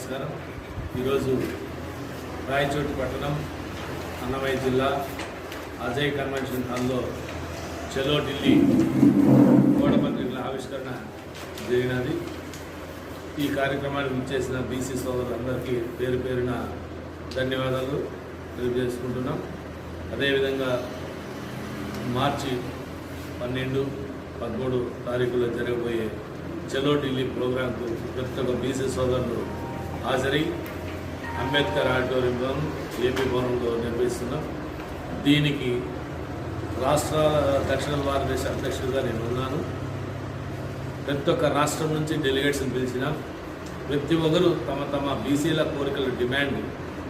నమస్కారం. ఈరోజు రాయచోటి పట్టణం అన్నమయ్య జిల్లా అజయ్ కన్వెన్షన్ హాల్లో చలో ఢిల్లీ గోడపత్రికల ఆవిష్కరణ జరిగినది. ఈ కార్యక్రమానికి ఇచ్చేసిన బీసీ సోదరులందరికీ పేరు పేరున ధన్యవాదాలు తెలియజేసుకుంటున్నాం. అదేవిధంగా మార్చి 12, 13 తారీఖులో జరగబోయే చలో ఢిల్లీ ప్రోగ్రాంకు ప్రతి ఒక్క బీసీ సోదరులు హాజరై అంబేద్కర్ ఆడిటోరియంలో ఏపీ భవనంలో నిర్వహిస్తున్నాం. దీనికి రాష్ట్రాల దక్షిణ భారతదేశ అధ్యక్షుడిగా నేను ఉన్నాను. ప్రతి ఒక్క రాష్ట్రం నుంచి డెలిగేట్స్ని పిలిచినాం. ప్రతి ఒక్కరు తమ తమ బీసీల కోరికల డిమాండ్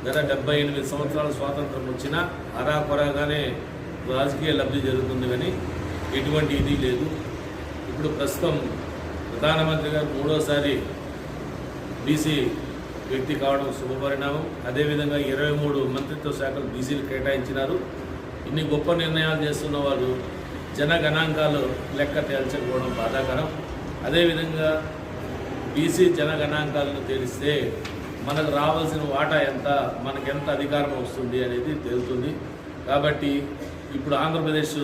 గత 78 సంవత్సరాల స్వాతంత్రం వచ్చినా అరాకొరగానే రాజకీయ లబ్ధి జరుగుతుంది, కానీ ఎటువంటి ఇది లేదు. ఇప్పుడు ప్రస్తుతం ప్రధానమంత్రి గారు 3వసారి బీసీ వ్యక్తి కావడం శుభపరిణామం. అదేవిధంగా 23 మంత్రిత్వ శాఖలు బీసీలు కేటాయించినారు. ఇన్ని గొప్ప నిర్ణయాలు చేస్తున్న వాళ్ళు జనగణాంకాలు లెక్క తేల్చకపోవడం బాధాకరం. అదేవిధంగా బీసీ జనగణాంకాలను తేలిస్తే మనకు రావాల్సిన వాటా ఎంత, మనకెంత అధికారం వస్తుంది అనేది తేలుతుంది. కాబట్టి ఇప్పుడు ఆంధ్రప్రదేశ్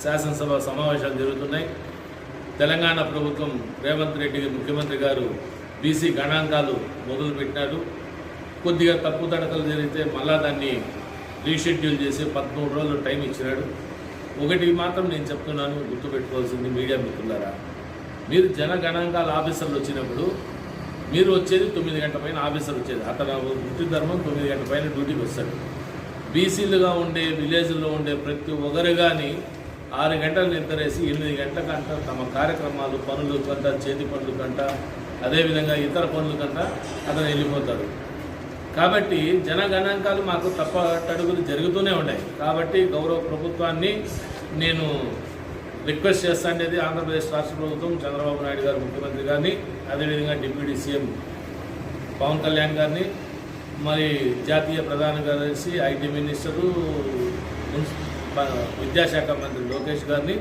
శాసనసభ సమావేశాలు జరుగుతున్నాయి. తెలంగాణ ప్రభుత్వం రేవంత్ రెడ్డి ముఖ్యమంత్రి గారు బీసీ గణాంకాలు మొదలుపెట్టినారు. కొద్దిగా తప్పు తడకలు జరిగితే మళ్ళా దాన్ని రీషెడ్యూల్ చేసి 13 రోజులు టైం ఇచ్చినాడు. ఒకటి మాత్రం నేను చెప్తున్నాను, గుర్తుపెట్టుకోవాల్సింది మీడియా మిత్రులారా, మీరు జనగణాంకాల ఆఫీసర్లు వచ్చినప్పుడు మీరు వచ్చేది 9 గంటల పైన ఆఫీసర్ వచ్చేది. అతను వృత్తి ధర్మం 9 గంటల పైన డ్యూటీకి వస్తాడు. బీసీలుగా ఉండే విలేజ్లో ఉండే ప్రతి ఒక్కరు కానీ 6 గంటలు నిద్రేసి 8 గంటల కంట తమ కార్యక్రమాలు పనులు కంట, చేతి పనులు కంట, అదేవిధంగా ఇతర పనుల కంట అతను వెళ్ళిపోతాడు. కాబట్టి జనగణాంకాలు మాకు తప్పటడుగులు జరుగుతూనే ఉన్నాయి. కాబట్టి గౌరవ ప్రభుత్వాన్ని నేను రిక్వెస్ట్ చేస్తానేది ఆంధ్రప్రదేశ్ రాష్ట్ర ప్రభుత్వం చంద్రబాబు నాయుడు గారు ముఖ్యమంత్రి గారిని, అదేవిధంగా డిప్యూటీ సీఎం పవన్ కళ్యాణ్ గారిని, మరి జాతీయ ప్రధాన కార్యదర్శి, ఐటీ మినిస్టరు, విద్యాశాఖ మంత్రి లోకేష్ గారిని,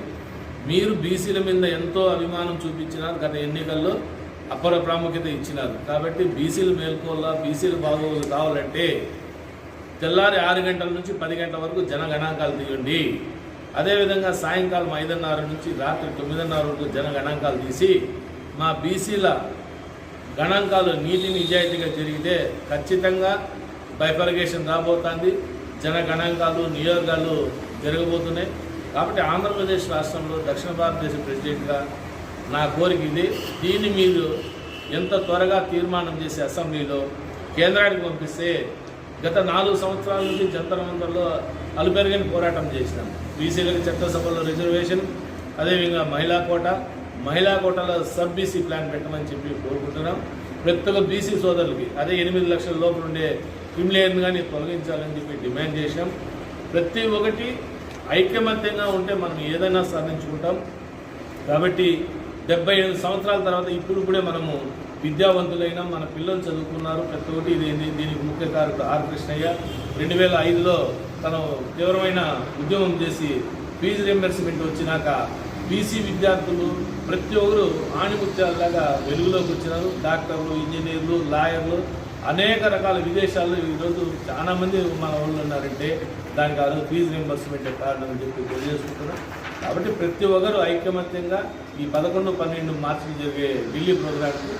మీరు బీసీల మీద ఎంతో అభిమానం చూపించినారు. గత ఎన్నికల్లో అపర ప్రాముఖ్యత ఇచ్చినారు. కాబట్టి బీసీలు మేల్కోవాలా, బీసీలు బాగోగులు కావాలంటే తెల్లారి 6 గంటల నుంచి 10 గంటల వరకు జనగణాంకాలు తీయండి. అదేవిధంగా సాయంకాలం 5:30 నుంచి రాత్రి 9:30 వరకు జనగణాంకాలు తీసి మా బీసీల గణాంకాలు నీతి నిజాయితీగా జరిగితే ఖచ్చితంగా బైఫర్గేషన్ రాబోతుంది. జనగణాంకాలు నియోజకాలు జరగబోతున్నాయి. కాబట్టి ఆంధ్రప్రదేశ్ రాష్ట్రంలో దక్షిణ భారతదేశ ప్రెసిడెంట్గా నా కోరిక ఇది. దీన్ని మీరు ఎంత త్వరగా తీర్మానం చేసి అసెంబ్లీలో కేంద్రానికి పంపిస్తే, గత 4 సంవత్సరాల నుంచి జంతర్ మంతర్లో అలుపెరగని పోరాటం చేసినాం. బీసీలకు చట్టసభలో రిజర్వేషన్, అదేవిధంగా మహిళా కోటాలో సబ్ బీసీ ప్లాన్ పెట్టమని చెప్పి కోరుకుంటున్నాం. ప్రతి ఒక్క బీసీ సోదరులకి అదే 8 లక్షల లోపల ఉండే క్రిమిలేయర్ని కానీ తొలగించాలని చెప్పి డిమాండ్ చేసినాం. ప్రతి ఒక్కటి ఐక్యమత్యంగా ఉంటే మనం ఏదైనా సాధించుకుంటాం. కాబట్టి 78 సంవత్సరాల తర్వాత ఇప్పుడే మనము విద్యావంతులైనా, మన పిల్లలు చదువుకున్నారు. ప్రతి ఒక్కటి దీనికి ముఖ్య కారకుడు ఆర్ కృష్ణయ్య 2005లో తను తీవ్రమైన ఉద్యమం చేసి ఫీజు రియంబర్స్మెంట్ వచ్చినాక బీసీ విద్యార్థులు ప్రతి ఒక్కరు ఆణిముత్యాలలాగా వెలుగులోకి వచ్చినారు. డాక్టర్లు, ఇంజనీర్లు, లాయర్లు, అనేక రకాల విదేశాల్లో ఈరోజు చాలామంది మన వాళ్ళు ఉన్నారంటే దానికి ఆ రోజు ఫీజు రియంబర్స్మెంట్ కారణం అని చెప్పి తెలియజేసుకుంటున్నాం. కాబట్టి ప్రతి ఒక్కరు ఐకమత్యంగా ఈ 11, 12 మార్చికి జరిగే ఢిల్లీ ప్రోగ్రాంకు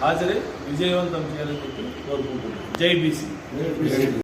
హాజరై విజయవంతం చేయాలని చెప్పి కోరుకుంటున్నాం. జై బీసీ.